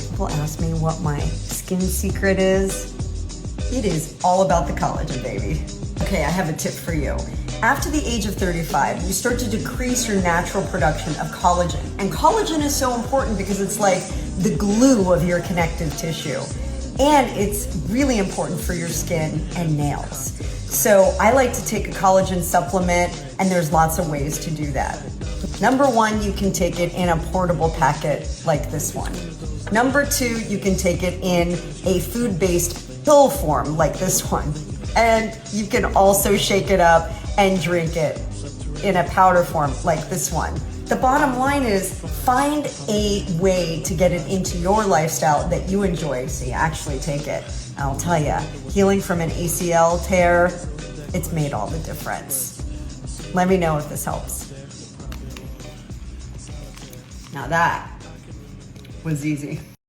people ask me what my skin secret is, it is all about the collagen, baby. Okay, I have a tip for you. After the age of 35, you start to decrease your natural production of collagen. And collagen is so important because it's like the glue of your connective tissue. And it's really important for your skin and nails. So I like to take a collagen supplement, and there's lots of ways to do that. Number one, you can take it in a portable packet like this one. Number two, you can take it in a food-based pill form like this one. And you can also shake it up and drink it in a powder form like this one. The bottom line is find a way to get it into your lifestyle that you enjoy so you actually take it. I'll tell you, healing from an ACL tear, it's made all the difference. Let me know if this helps. Now that was easy.